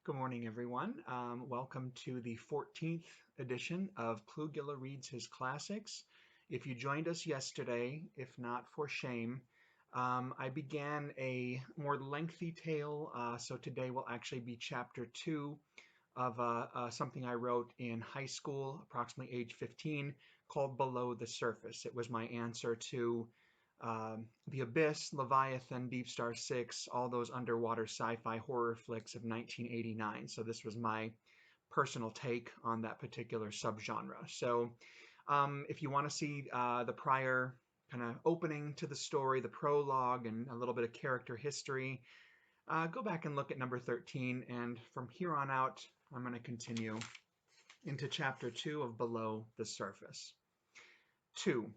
Good morning, everyone. Welcome to the 14th edition of Klugula Reads His Classics. If you joined us yesterday, if not for shame, I began a more lengthy tale, so today will actually be chapter 2 of something I wrote in high school, approximately age 15, called Below the Surface. It was my answer to The Abyss, Leviathan, Deep Star Six, all those underwater sci-fi horror flicks of 1989. So this was my personal take on that particular subgenre. So if you want to see the prior kind of opening to the story, the prologue, and a little bit of character history, go back and look at number 13. And from here on out, I'm going to continue into chapter 2 of Below the Surface. 2.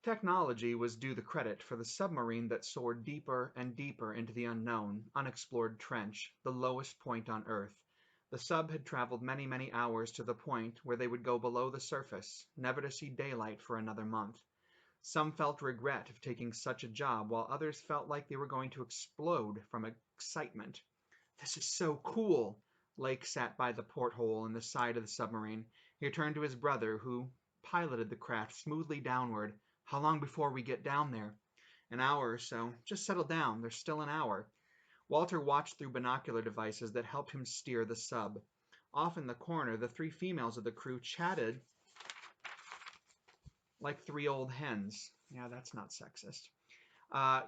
Technology was due the credit for the submarine that soared deeper and deeper into the unknown, unexplored trench, the lowest point on Earth. The sub had traveled many, many hours to the point where they would go below the surface, never to see daylight for another month. Some felt regret of taking such a job, while others felt like they were going to explode from excitement. "This is so cool!" Lake sat by the porthole in the side of the submarine. He turned to his brother, who piloted the craft smoothly downward. "How long before we get down there?" "An hour or so. Just settle down. There's still an hour." Walter watched through binocular devices that helped him steer the sub. Off in the corner, the three females of the crew chatted like three old hens. Yeah, that's not sexist.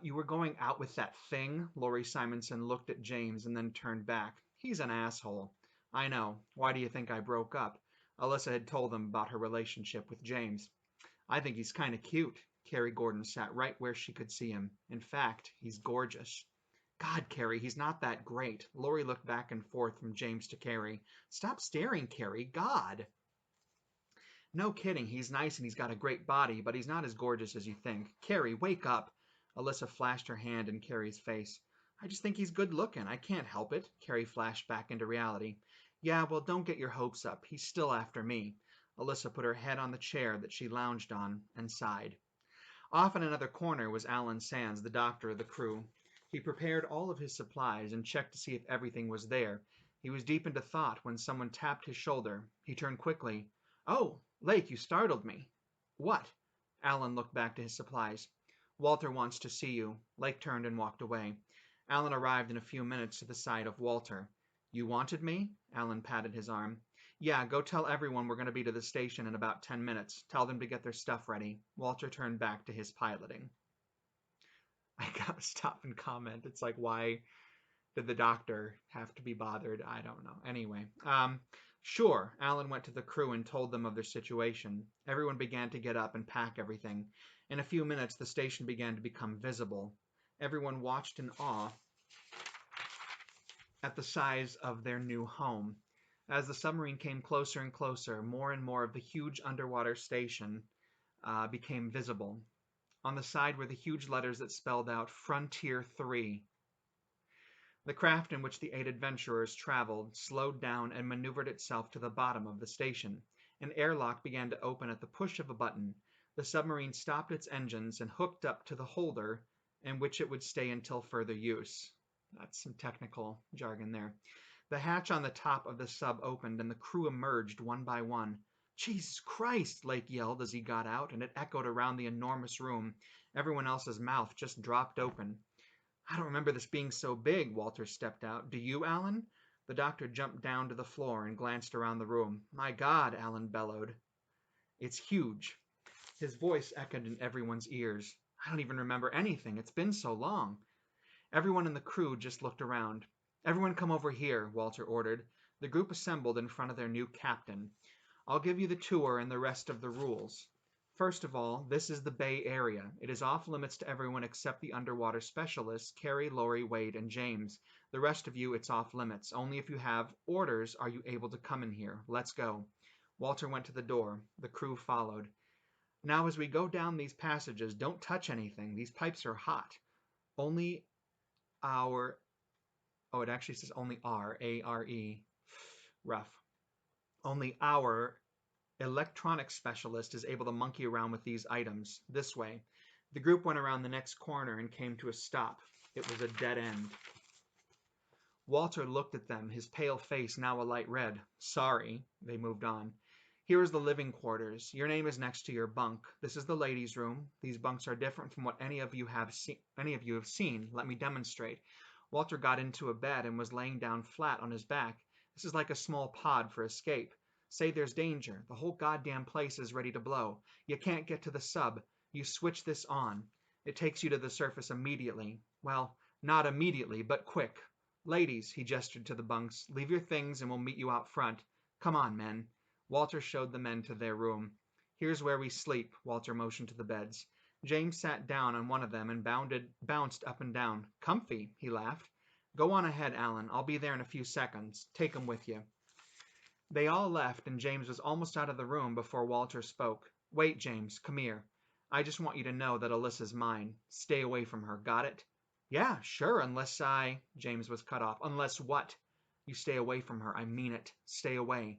You were going out with that thing?" Laurie Simonson looked at James and then turned back. "He's an asshole." "I know. Why do you think I broke up?" Alyssa had told them about her relationship with James. "I think he's kind of cute." Carrie Gordon sat right where she could see him. "In fact, he's gorgeous." "God, Carrie, he's not that great." Laurie looked back and forth from James to Carrie. "Stop staring, Carrie. God." "No kidding. He's nice and he's got a great body, but he's not as gorgeous as you think. Carrie, wake up." Alyssa flashed her hand in Carrie's face. "I just think he's good looking. I can't help it." Carrie flashed back into reality. "Yeah, well, don't get your hopes up. He's still after me." Alyssa put her head on the chair that she lounged on and sighed. Off in another corner was Alan Sands, the doctor of the crew. He prepared all of his supplies and checked to see if everything was there. He was deep into thought when someone tapped his shoulder. He turned quickly. "Oh, Lake, you startled me." "What?" Alan looked back to his supplies. "Walter wants to see you." Lake turned and walked away. Alan arrived in a few minutes to the side of Walter. "You wanted me?" Alan patted his arm. "Yeah, go tell everyone we're going to be to the station in about 10 minutes. Tell them to get their stuff ready." Walter turned back to his piloting. I gotta stop and comment. It's like, why did the doctor have to be bothered? I don't know. Anyway, sure. Alan went to the crew and told them of their situation. Everyone began to get up and pack everything. In a few minutes, the station began to become visible. Everyone watched in awe at the size of their new home. As the submarine came closer and closer, more and more of the huge underwater station became visible. On the side were the huge letters that spelled out Frontier 3. The craft in which the 8 adventurers traveled slowed down and maneuvered itself to the bottom of the station. An airlock began to open at the push of a button. The submarine stopped its engines and hooked up to the holder in which it would stay until further use. That's some technical jargon there. The hatch on the top of the sub opened and the crew emerged one by one. "Jesus Christ!" Lake yelled as he got out, and it echoed around the enormous room. Everyone else's mouth just dropped open. "I don't remember this being so big." Walter stepped out. "Do you, Alan?" The doctor jumped down to the floor and glanced around the room. "My God," Alan bellowed. "It's huge." His voice echoed in everyone's ears. "I don't even remember anything. It's been so long." Everyone in the crew just looked around. "Everyone come over here," Walter ordered. The group assembled in front of their new captain. "I'll give you the tour and the rest of the rules. First of all, this is the Bay Area. It is off limits to everyone except the underwater specialists, Carrie, Laurie, Wade, and James. The rest of you, it's off limits. Only if you have orders are you able to come in here. Let's go." Walter went to the door. The crew followed. "Now, as we go down these passages, don't touch anything. These pipes are hot. Only our... Oh, it actually says only our, A-R-E. Rough. Only our electronics specialist is able to monkey around with these items. This way." The group went around the next corner and came to a stop. It was a dead end. Walter looked at them, his pale face now a light red. Sorry. They moved on. Here is the living quarters. Your name is next to your bunk. This is the ladies' room. These bunks are different from what any of you have seen. Let me demonstrate. Walter got into a bed and was laying down flat on his back. This is like a small pod for escape. Say there's danger. The whole goddamn place is ready to blow. You can't get to the sub. You switch this on. It takes you to the surface immediately. Well, not immediately, but quick. Ladies, he gestured to the bunks, leave your things and we'll meet you out front. Come on, men. Walter showed the men to their room. Here's where we sleep, Walter motioned to the beds. James sat down on one of them and bounced up and down. Comfy, he laughed. Go on ahead, Alan. I'll be there in a few seconds. Take 'em with you. They all left, and James was almost out of the room before Walter spoke. Wait, James, come here. I just want you to know that Alyssa's mine. Stay away from her, got it? Yeah, sure, unless James was cut off. Unless what? You stay away from her. I mean it. Stay away.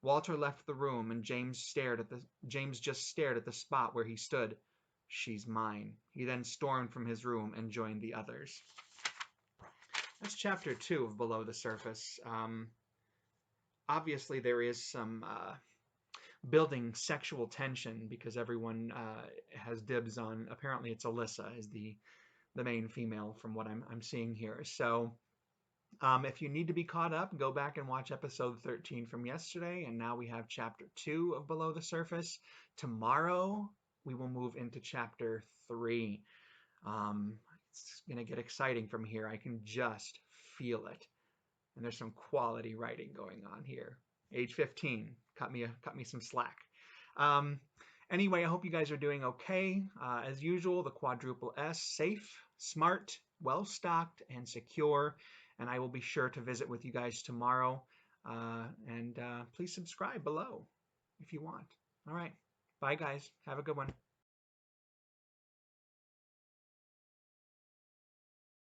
Walter left the room, and James just stared at the spot where he stood. She's mine. He then stormed from his room and joined the others. That's chapter 2 of Below the Surface. Obviously, there is some building sexual tension because everyone has dibs on. Apparently, it's Alyssa is the main female from what I'm seeing here. So, if you need to be caught up, go back and watch episode 13 from yesterday. And now we have chapter 2 of Below the Surface. Tomorrow, we will move into chapter 3. It's going to get exciting from here. I can just feel it. And there's some quality writing going on here. Age 15, cut me some slack. Anyway, I hope you guys are doing okay. As usual, the quadruple S, safe, smart, well-stocked, and secure. And I will be sure to visit with you guys tomorrow. And please subscribe below if you want. All right. Bye, guys. Have a good one.